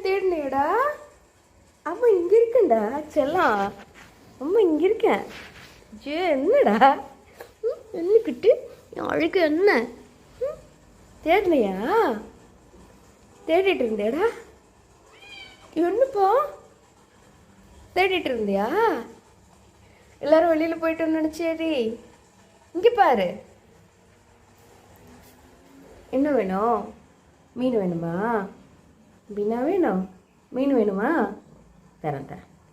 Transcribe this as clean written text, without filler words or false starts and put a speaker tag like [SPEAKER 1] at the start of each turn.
[SPEAKER 1] தேடினேடா? அம்மா இங்கே இருக்கேன்டா செல்லம். அம்மா இங்கே இருக்கேன். ஜே என்னடா என்னக்கிட்டு அழுக்கு என்ன தேடினையா? தேடிட்டு இருந்தேடா? என்னப்பா தேடிட்டு இருந்தியா? எல்லாரும் வெளியில் போயிட்டோன்னு நினச்சேடி. இங்கே பாரு. என்ன வேணும்? மீன் வேணுமா? மீனா வேணும்? மீன் வேணுமா? தரேன் தரேன்.